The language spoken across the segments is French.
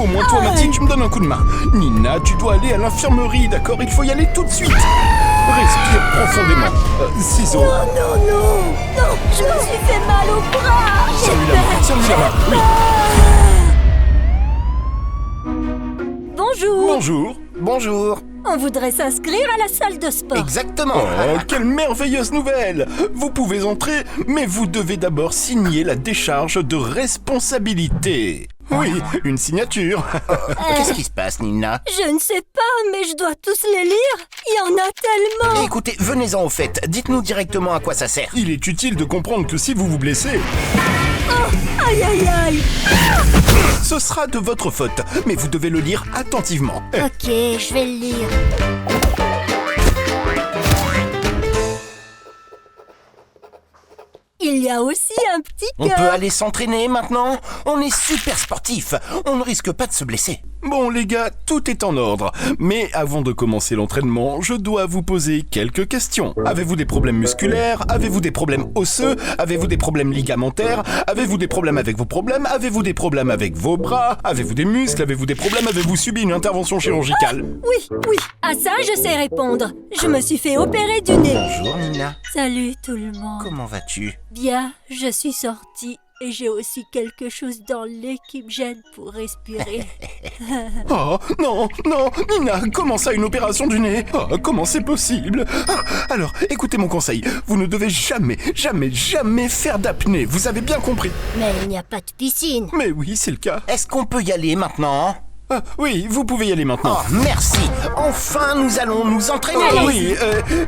Au moins toi, Mathilde, tu me donnes un coup de main. Nina, tu dois aller à l'infirmerie, d'accord? Il faut y aller tout de suite. Respire profondément. Ciseaux. Non, je me suis fait mal au bras. Tiens-lui la main. Oui. Bonjour. Bonjour. On voudrait s'inscrire à la salle de sport. Exactement. Oh, quelle merveilleuse nouvelle! Vous pouvez entrer, mais vous devez d'abord signer la décharge de responsabilité. Oui, une signature. Qu'est-ce qui se passe, Nina? Je ne sais pas, mais je dois tous les lire. Il y en a tellement. Écoutez, venez-en au fait. Dites-nous directement à quoi ça sert. Il est utile de comprendre que si vous vous blessez, Aïe, aïe, aïe. ce sera de votre faute, mais vous devez le lire attentivement. Ok, je vais le lire. Il y a aussi un petit On cœur. peut aller s'entraîner maintenant? On est super sportifs. On ne risque pas de se blesser. Bon les gars, tout est en ordre. Mais avant de commencer l'entraînement, je dois vous poser quelques questions. Avez-vous des problèmes musculaires? Avez-vous des problèmes osseux? Avez-vous des problèmes ligamentaires? Avez-vous des problèmes avec vos problèmes? Avez-vous des problèmes avec vos bras? Avez-vous des muscles? Avez-vous des problèmes? Avez-vous subi une intervention chirurgicale? Oui. À ça, je sais répondre. Je me suis fait opérer du nez. Bonjour, Nina. Salut tout le monde. Comment vas-tu? Bien, je suis sortie et j'ai aussi quelque chose dans le nez qui me gêne pour respirer. Oh, non, Nina, comment ça une opération du nez? Oh, comment c'est possible? Alors, écoutez mon conseil, vous ne devez jamais faire d'apnée, vous avez bien compris? Mais il n'y a pas de piscine. Mais oui, c'est le cas. Est-ce qu'on peut y aller maintenant? Oui, vous pouvez y aller maintenant. Oh, merci. Enfin, nous allons nous entraîner. Oui,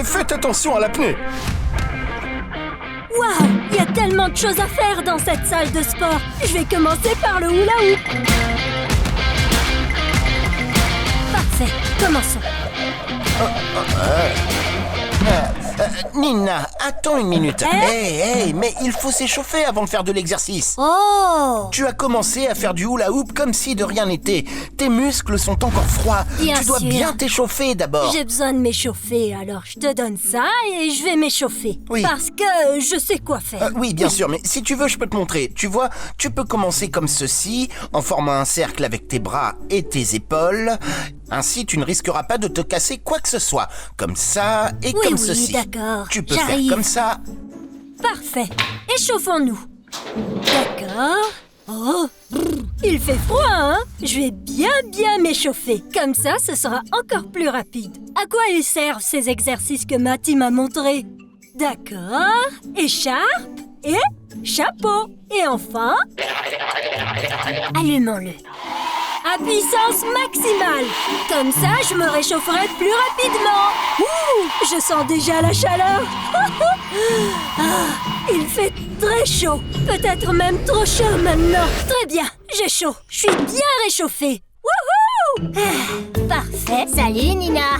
faites attention à l'apnée. Waouh, il y a tellement de choses à faire dans cette salle de sport. Je vais commencer par le hula hoop. Parfait, commençons. Nina, attends une minute. Hein? Hey, mais il faut s'échauffer avant de faire de l'exercice. Oh, Tu as commencé à faire du hula hoop comme si de rien n'était. Tes muscles sont encore froids. Bien Tu dois sûr. bien t'échauffer d'abord. j'ai besoin de m'échauffer, alors je te donne ça et je vais m'échauffer. Oui. Parce que je sais quoi faire. Oui, bien sûr, mais si tu veux, je peux te montrer. Tu vois, tu peux commencer comme ceci, en formant un cercle avec tes bras et tes épaules. Ainsi, tu ne risqueras pas de te casser quoi que ce soit. Comme ça et comme ceci. D'accord, Tu peux j'arrive. faire comme ça. Parfait. Échauffons-nous. D'accord. Oh, il fait froid, hein? Je vais bien m'échauffer. Comme ça, ce sera encore plus rapide. À quoi ils servent ces exercices que Mathy m'a montrés? D'accord. Écharpe et chapeau. Et enfin, allumons-le. À puissance maximale. Comme ça, je me réchaufferai plus rapidement. Ouh, je sens déjà la chaleur. Il fait très chaud. Peut-être même trop chaud maintenant. Très bien, j'ai chaud. Je suis bien réchauffée. Wouhou! Parfait. Salut, Nina.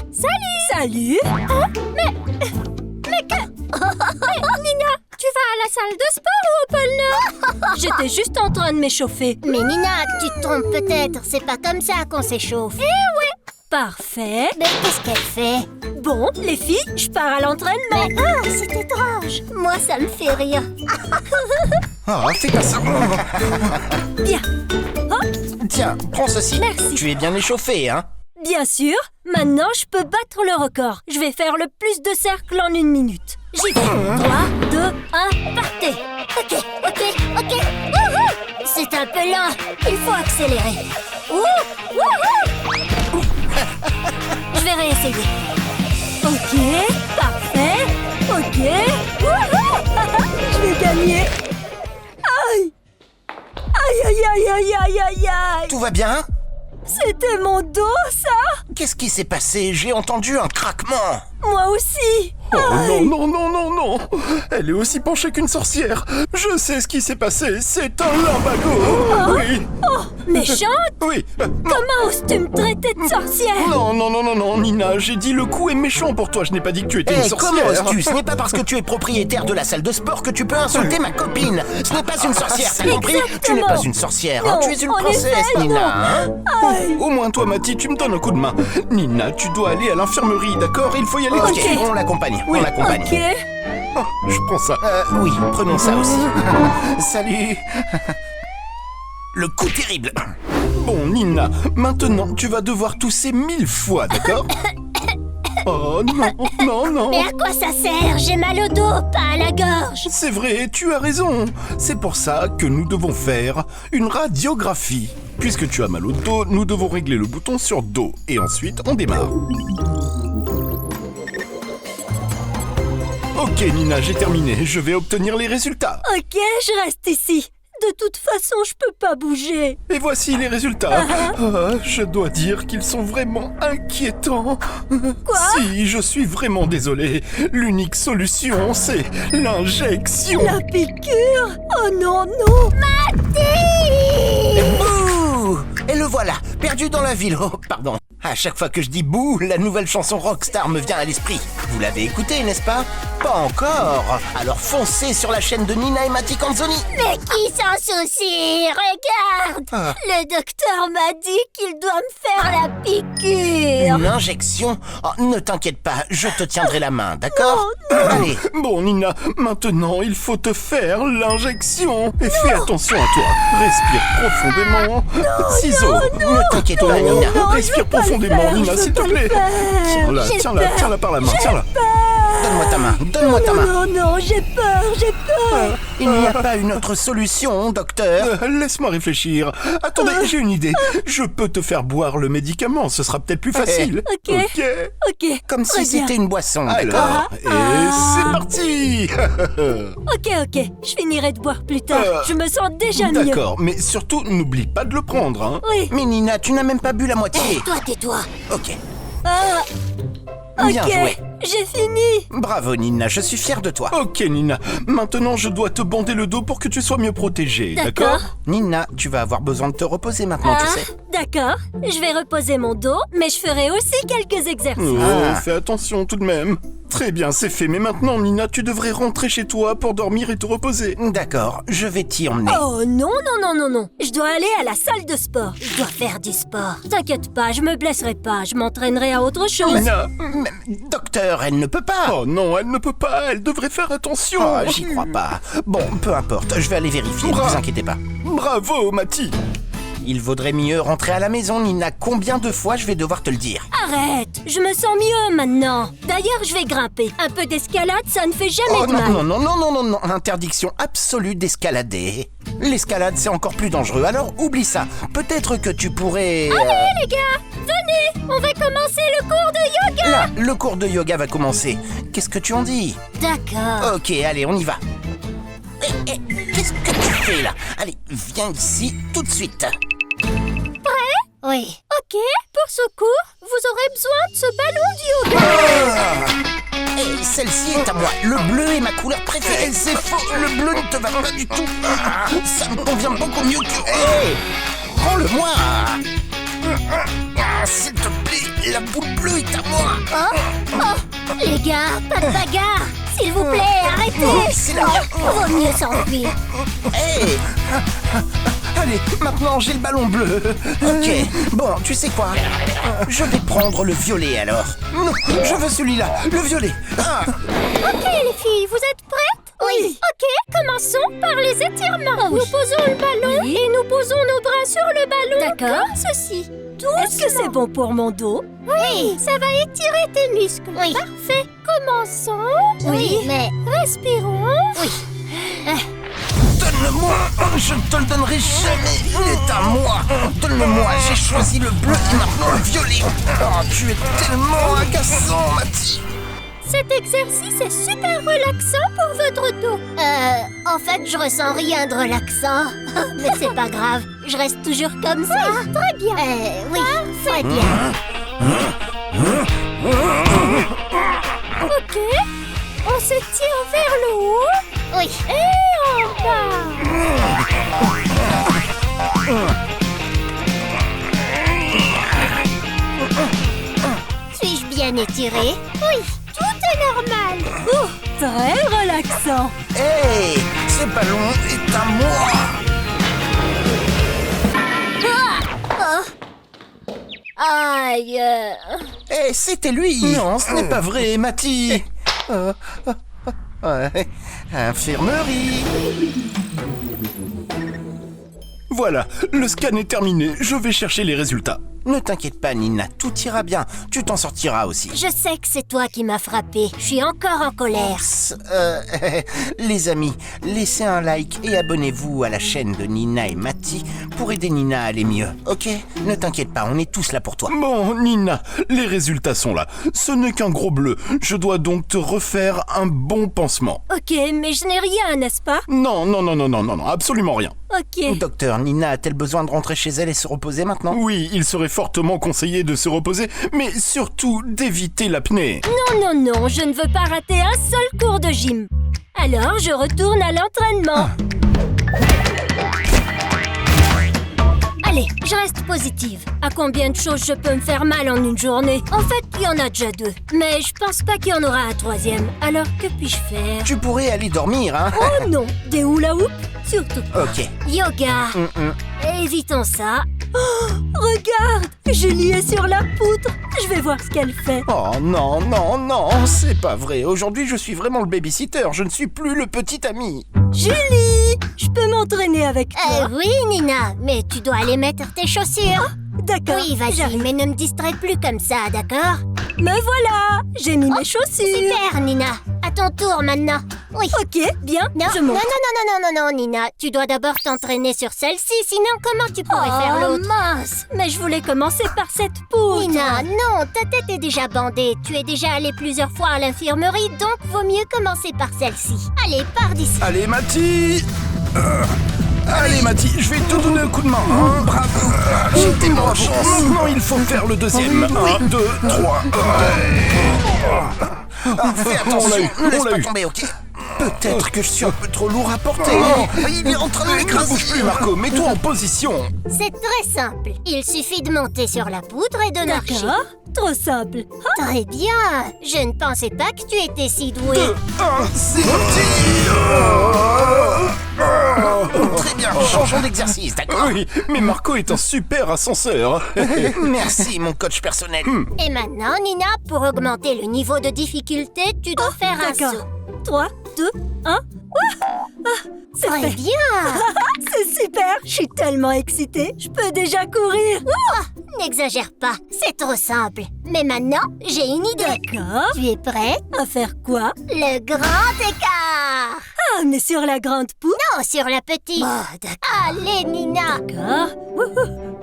Salut. Hein? Mais que... Nina, tu vas à la salle de sport ou au pôle Nord? J'étais juste en train de m'échauffer. Mais Nina, tu te trompes peut-être, c'est pas comme ça qu'on s'échauffe. Parfait. Mais qu'est-ce qu'elle fait? Bon, les filles, je pars à l'entraînement. Ah, c'est étrange. Moi, ça me fait rire. Oh, fais pas ça. Bien. Tiens, prends ceci. Merci. Tu es bien échauffé, hein? Bien sûr, maintenant je peux battre le record. Je vais faire le plus de cercles en 1 minute. J'y vais. 3, 2, 1, partez. Ok. Wouhou! C'est un peu lent. Il faut accélérer. Wouhou! Je vais réessayer. Ok, parfait. Ok. Wouhou! Je vais gagner. Aïe! Aïe! Tout va bien? C'était mon dos, ça? Qu'est-ce qui s'est passé? J'ai entendu un craquement. Moi aussi. Oh non. Elle est aussi penchée qu'une sorcière. Je sais ce qui s'est passé. C'est un lumbago. Oui. Oh, méchante? Oui. Comment oses-tu me traiter de sorcière? Non, Nina, j'ai dit le coup est méchant pour toi. Je n'ai pas dit que tu étais une Comment sorcière. oses-tu? Ce n'est pas parce que tu es propriétaire de la salle de sport que tu peux insulter ma copine. Ce n'est pas une sorcière, t'as compris? Tu n'es pas une sorcière, hein? Non, Tu es une en princesse, effet, Nina. Hein? Au moins toi, Mathilde, tu me donnes un coup de main. Nina, tu dois aller à l'infirmerie, d'accord? Il faut y aller tout de Ok, suite. on l'accompagne. Oui. On l'accompagne. Ok. Oh, je prends ça. Oui, prenons ça aussi. Salut. Le coup terrible. Bon, Nina, maintenant tu vas devoir tousser 1000 fois, d'accord? Oh non, non, non. Mais à quoi ça sert? J'ai mal au dos, pas à la gorge. C'est vrai, tu as raison. C'est pour ça que nous devons faire une radiographie. Puisque tu as mal au dos, nous devons régler le bouton sur dos. Et ensuite, on démarre. Ok, Nina, j'ai terminé. Je vais obtenir les résultats. Ok, je reste ici. De toute façon, je peux pas bouger. Et voici les résultats. Ah, je dois dire qu'ils sont vraiment inquiétants. Quoi? Si, je suis vraiment désolé. L'unique solution, c'est l'injection. La piqûre? Oh non, non. Et bouh! Et le voilà, perdu dans la ville. Oh, pardon. À chaque fois que je dis bouh, la nouvelle chanson Rockstar me vient à l'esprit. Vous l'avez écoutée, n'est-ce pas? Pas encore. Alors foncez sur la chaîne de Nina et Mati Canzoni. Mais qui s'en soucie? Regarde! Ah. Le docteur m'a dit qu'il doit me faire la piqûre. Une injection? Oh, ne t'inquiète pas, je te tiendrai la main, d'accord? Allez. Bon, Nina, maintenant, il faut te faire l'injection. Et fais attention à toi. Respire profondément. Ciseaux. Ne t'inquiète pas, Nina. non, je Respire veux pas le profondément, faire, Nina, je s'il te veux pas le plaît. faire. J'ai Tiens-la, peur. tiens-la par la main, tiens-la. Donne-moi ta main, donne-moi ta main. Non, non, j'ai peur, j'ai peur. Il n'y a pas une autre solution, docteur. Laisse-moi réfléchir. Attendez, j'ai une idée. Je peux te faire boire le médicament, ce sera peut-être plus facile. Ok. Ok. Comme très si bien. c'était une boisson, d'accord? Alors, et c'est parti. Ok, je finirai de boire plus tard. Je me sens déjà mieux. D'accord, mais surtout, n'oublie pas de le prendre, hein. Oui. Mais Nina, tu n'as même pas bu la moitié. Toi, tais-toi. Ok, Ah, bien ok, joué. j'ai fini. Bravo Nina, je suis fier de toi. Ok, Nina. Maintenant, je dois te bander le dos pour que tu sois mieux protégée, D'accord. d'accord? Nina, tu vas avoir besoin de te reposer maintenant, tu sais. D'accord. Je vais reposer mon dos, mais je ferai aussi quelques exercices. Oh, Ah. fais attention tout de même. Très bien, c'est fait. Mais maintenant, Nina, tu devrais rentrer chez toi pour dormir et te reposer. D'accord, je vais t'y emmener. Oh non, non, non, non, non. Je dois aller à la salle de sport. Je dois faire du sport. T'inquiète pas, je me blesserai pas. Je m'entraînerai à autre chose. Nina. Mais, docteur, elle ne peut pas. Oh non, elle ne peut pas. Elle devrait faire attention. Oh, j'y crois pas. Bon, peu importe, je vais aller vérifier, ne vous inquiétez pas. Bravo, Mati. Il vaudrait mieux rentrer à la maison, Nina. Combien de fois je vais devoir te le dire? Arrête. Je me sens mieux maintenant. D'ailleurs, je vais grimper. Un peu d'escalade, ça ne fait jamais Oh de non, mal. non, non, non, non, non, non, interdiction absolue d'escalader. L'escalade, c'est encore plus dangereux, alors oublie ça. Peut-être que tu pourrais... Les gars, venez. On va commencer le cours de yoga. Là, le cours de yoga va commencer. Qu'est-ce que tu en dis? D'accord. Ok, allez, on y va. Qu'est-ce que tu fais là? Allez, viens ici tout de suite. Oui. Ok, pour ce cours, vous aurez besoin de ce ballon du yoga. Et celle-ci est à moi. Le bleu est ma couleur préférée. C'est faux, le bleu ne te va pas du tout. Ça me convient beaucoup mieux que... Hey, prends-le-moi. S'il te plaît, la boule bleue est à moi. Les gars, pas de bagarre. S'il vous plaît, arrêtez. C'est la mienne. Vaut mieux s'enfuir. Hey. Allez, maintenant j'ai le ballon bleu. Ok, bon, tu sais quoi? Je vais prendre le violet alors. Non, je veux celui-là, le violet. Ah. Ok, les filles, vous êtes prêtes? Oui. Ok, commençons par les étirements. Nous posons le ballon et nous posons nos bras sur le ballon. D'accord. Comme ceci. Est-ce que c'est bon pour mon dos? Oui. Ça va étirer tes muscles. Oui. Parfait. Commençons. Oui, mais... Respirons. Oui. Donne-le-moi, je ne te le donnerai jamais. Il est à moi. Donne-le-moi, j'ai choisi le bleu et maintenant le violet. Oh, tu es tellement agaçant, Mati. Cet exercice est super relaxant pour votre dos. En fait, je ressens rien de relaxant. Mais c'est pas grave, je reste toujours comme ça. Très bien. Oui, très bien. Ok. On s'étire vers le haut Oui. et en bas. Suis-je bien étirée? Oui, tout est normal. Très relaxant. Hey, ce ballon est à moi. Aïe. Eh, c'était lui. Non, ce n'est pas vrai, Mati. Ouais. Infirmerie. Voilà, le scan est terminé, je vais chercher les résultats. Ne t'inquiète pas, Nina, tout ira bien. Tu t'en sortiras aussi. Je sais que c'est toi qui m'as frappé. Je suis encore en colère. Les amis, laissez un like et abonnez-vous à la chaîne de Nina et Mati pour aider Nina à aller mieux, ok? Ne t'inquiète pas, on est tous là pour toi. Bon, Nina, les résultats sont là. Ce n'est qu'un gros bleu. Je dois donc te refaire un bon pansement. Ok, mais je n'ai rien, n'est-ce pas? Non, absolument rien. Ok. Docteur, Nina a-t-elle besoin de rentrer chez elle et se reposer maintenant? Oui, il serait fortement conseillé de se reposer, mais surtout d'éviter l'apnée. Non, je ne veux pas rater un seul cours de gym. Alors, je retourne à l'entraînement. Allez, je reste positive. À combien de choses je peux me faire mal en une journée? En fait, il y en a déjà 2. Mais je pense pas qu'il y en aura un 3e. Alors, que puis-je faire? Tu pourrais aller dormir, hein? Oh non, des hula hoop? Surtout pas. Ok. Yoga. Évitons ça. Oh, regarde, Julie est sur la poutre. Je vais voir ce qu'elle fait. Oh non, c'est pas vrai. Aujourd'hui, je suis vraiment le babysitter. Je ne suis plus le petit ami. Julie, je peux m'entraîner avec toi? Oui, Nina, mais tu dois aller mettre tes chaussures. D'accord. Oui, vas-y, j'arrive. mais ne me distrais plus comme ça, d'accord? Me voilà, j'ai mis mes chaussures. Super, Nina. À ton tour maintenant. Oui. Ok, bien, Non, je non, monte. non, Nina. Tu dois d'abord t'entraîner sur celle-ci, sinon comment tu pourrais faire Oh l'autre? mince, mais je voulais commencer par cette poutre. Nina, non, ta tête est déjà bandée. Tu es déjà allée plusieurs fois à l'infirmerie, donc vaut mieux commencer par celle-ci. Allez, pars d'ici. Allez, Mati Allez, Mati, je vais te donner un coup de main. Bravo. J'ai tellement de chance. Maintenant, il faut faire le deuxième. 1, 2, 3. Fais attention, On ne laisse l'a pas eu. tomber, ok? Peut-être que je suis un peu trop lourd à porter. Il est en train de Ne m'écraser. bouge plus, Marco. Mets-toi en position. C'est très simple. Il suffit de monter sur la poutre et de marcher. D'accord, trop simple. Très bien. Je ne pensais pas que tu étais si doué. 2, 1, c'est parti. Très bien, changeons d'exercice, d'accord? Oui, mais Marco est un super ascenseur. Merci, mon coach personnel. Et maintenant, Nina, pour augmenter le niveau de difficulté, tu dois faire un D'accord. saut. 3, 2, 1. C'est Très fait. bien. C'est super, je suis tellement excitée. Je peux déjà courir. N'exagère pas, c'est trop simple. Mais maintenant, j'ai une idée. D'accord. Tu es prête? À faire quoi? Le grand écart. Ah, mais sur la grande poutre. Non, sur la petite. D'accord. Allez, Nina. D'accord.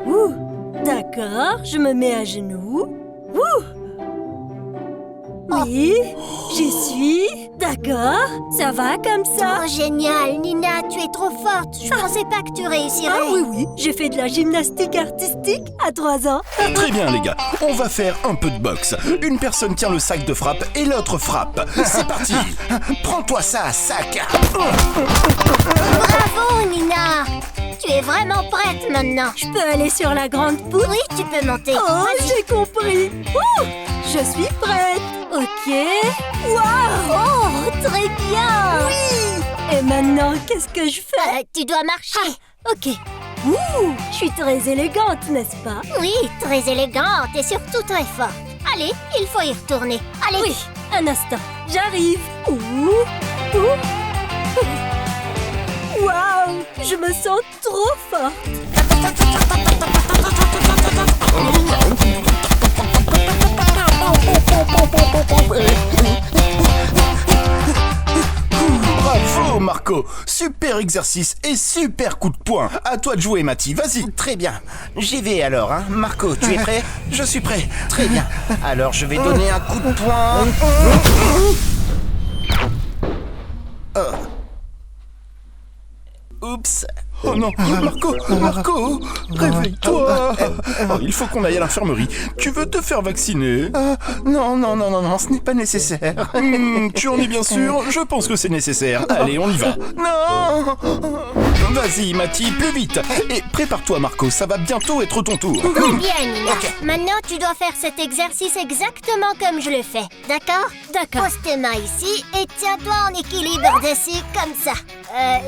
Ouh, ouh. D'accord, je me mets à genoux. Ouh. Oui, j'y suis. D'accord, ça va comme ça? Oh, génial, Nina, tu es trop forte. Je pensais pas que tu réussirais. Ah oui, j'ai fait de la gymnastique artistique à 3 ans. Très bien, les gars. On va faire un peu de boxe. Une personne tient le sac de frappe et l'autre frappe. C'est parti. Prends-toi ça, sac. Bravo, Nina. Tu es vraiment prête maintenant. Je peux aller sur la grande poutre? Oui, tu peux monter. Oh, Vas-y. j'ai compris. Ouh, je suis prête. Ok. Waouh. Oh, très bien. Oui. Et maintenant, qu'est-ce que je fais? Tu dois marcher. Ok. Ouh, je suis très élégante, n'est-ce pas? Oui, très élégante et surtout très forte. Allez, il faut y retourner. Allez. Oui, un instant. J'arrive. Ouh. Ouh. Waouh, je me sens trop forte. Bravo, Marco. Super exercice et super coup de poing. À toi de jouer, Mati. Vas-y. Très bien. J'y vais alors, hein. Marco, tu es prêt? Je suis prêt. Très bien. Alors, je vais donner un coup de poing. Oups. Oh non, Marco, réveille-toi. Oh, il faut qu'on aille à l'infirmerie. Tu veux te faire vacciner? Non, ce n'est pas nécessaire. Tu en es bien sûr? Je pense que c'est nécessaire. Allez, on y va. Non. Vas-y, Mati, plus vite. Et prépare-toi, Marco, ça va bientôt être ton tour. Très bien, Nina. Ok. Maintenant, tu dois faire cet exercice exactement comme je le fais. D'accord? D'accord. Pose tes mains ici et tiens-toi en équilibre dessus, comme ça.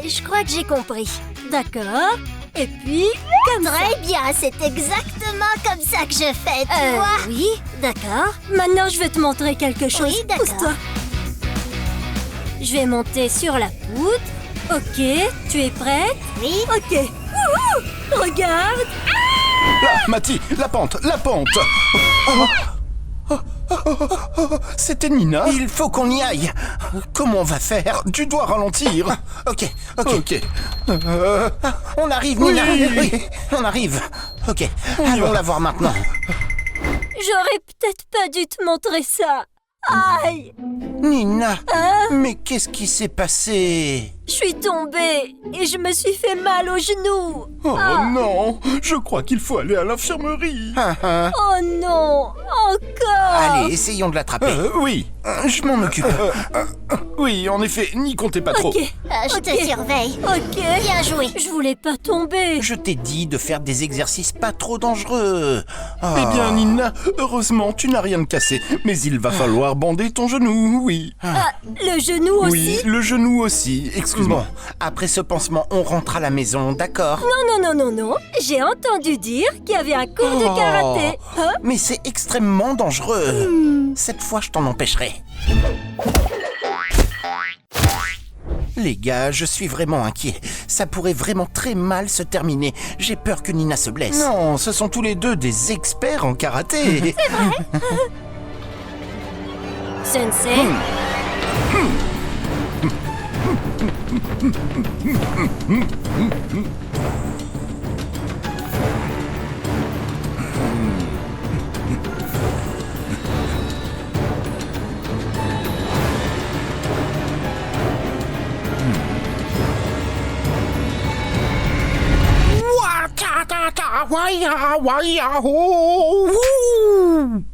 Je crois que j'ai compris. D'accord. Et puis, comme ça. Très bien, c'est exactement comme ça que je fais, tu vois? Oui, d'accord. Maintenant, je vais te montrer quelque chose. Oui, d'accord. Pousse-toi. Je vais monter sur la poutre. Ok, tu es prête? Oui. Ok. Ouh. Wouhou! Regarde! Là, Mati, la pente, la pente. C'était Nina. Il faut qu'on y aille. Comment on va faire? Tu dois ralentir. Ok. Ok. On arrive, Nina. Oui. On arrive. Ok, y allons va. la voir maintenant. J'aurais peut-être pas dû te montrer ça. Aïe! Nina, Hein? mais qu'est-ce qui s'est passé? Je suis tombée et je me suis fait mal au genou. Oh non, je crois qu'il faut aller à l'infirmerie. Oh non! Encore! Allez, essayons de l'attraper. Oui, Je m'en occupe. oui, en effet, n'y comptez pas trop. Ok, Je te Ok. surveille. ok. Bien joué. Je voulais pas tomber. Je t'ai dit de faire des exercices pas trop dangereux. Eh bien, Nina, heureusement, tu n'as rien de cassé. Mais il va falloir bander ton genou, oui. Ah, le genou aussi? Oui, le genou aussi, excuse-moi. Bon, après ce pansement, on rentre à la maison, d'accord? Non. J'ai entendu dire qu'il y avait un cours de Oh. karaté. Hein? Mais c'est extrêmement dangereux. Cette fois, je t'en empêcherai. Les gars, je suis vraiment inquiet. Ça pourrait vraiment très mal se terminer. J'ai peur que Nina se blesse. Non, ce sont tous les deux des experts en karaté. Sensei?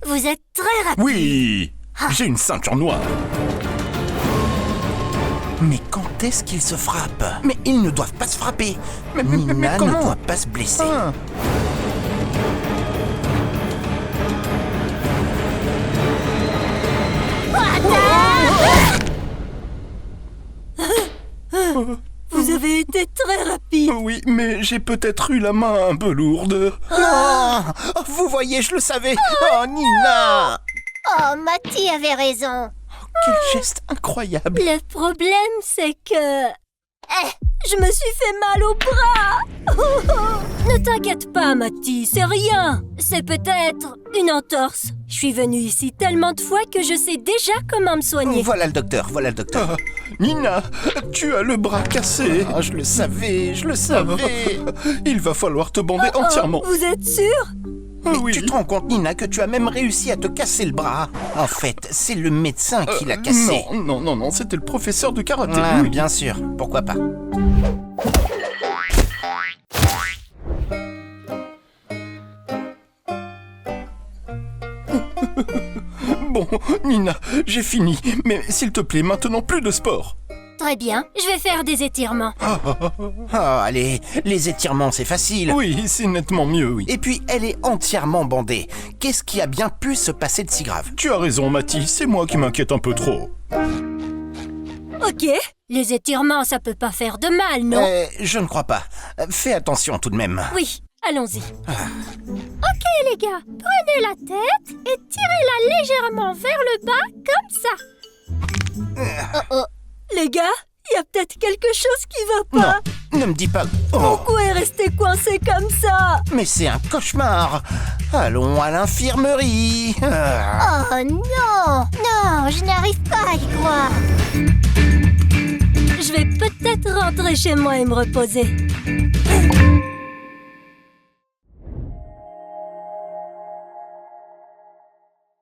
Vous êtes très rapide. Oui, j'ai une ceinture noire. Mais quand est-ce qu'ils se frappent? Mais ils ne doivent pas se frapper. Nina ne comment? doit pas se blesser. Vous avez été très rapide. Oui, mais j'ai peut-être eu la main un peu lourde. Non! Vous voyez, je le savais. Oh, Nina! Oh, Mati avait raison. Quel geste incroyable. Le problème, c'est que... je me suis fait mal au bras. Ne t'inquiète pas, Mati, c'est rien. C'est peut-être une entorse. Je suis venue ici tellement de fois que je sais déjà comment me soigner. Voilà le docteur, voilà le docteur. Ah, Nina, tu as le bras cassé. Ah, je le savais, je le savais. Il va falloir te bander entièrement. Oh, vous êtes sûr? Mais Oui. tu te rends compte, Nina, que tu as même réussi à te casser le bras? En fait, c'est le médecin qui l'a cassé. Non, c'était le professeur de karaté. Ah, oui. bien sûr, pourquoi pas. Bon, Nina, j'ai fini. Mais s'il te plaît, maintenant plus de sport. Très bien, je vais faire des étirements. Oh, allez, les étirements, c'est facile. Oui, c'est nettement mieux, oui. Et puis, elle est entièrement bandée. Qu'est-ce qui a bien pu se passer de si grave? Tu as raison, Mathis, c'est moi qui m'inquiète un peu trop. Ok, les étirements, ça peut pas faire de mal, non? Je ne crois pas. Fais attention tout de même. Oui, allons-y. Ok, les gars, prenez la tête et tirez-la légèrement vers le bas, comme ça. Les gars, il y a peut-être quelque chose qui va pas. Non, ne me dis pas... Oh, Pourquoi est resté coincé comme ça? mais c'est un cauchemar. Allons à l'infirmerie. Ah. Oh non! Non, je n'arrive pas à y croire. Je vais peut-être rentrer chez moi et me reposer.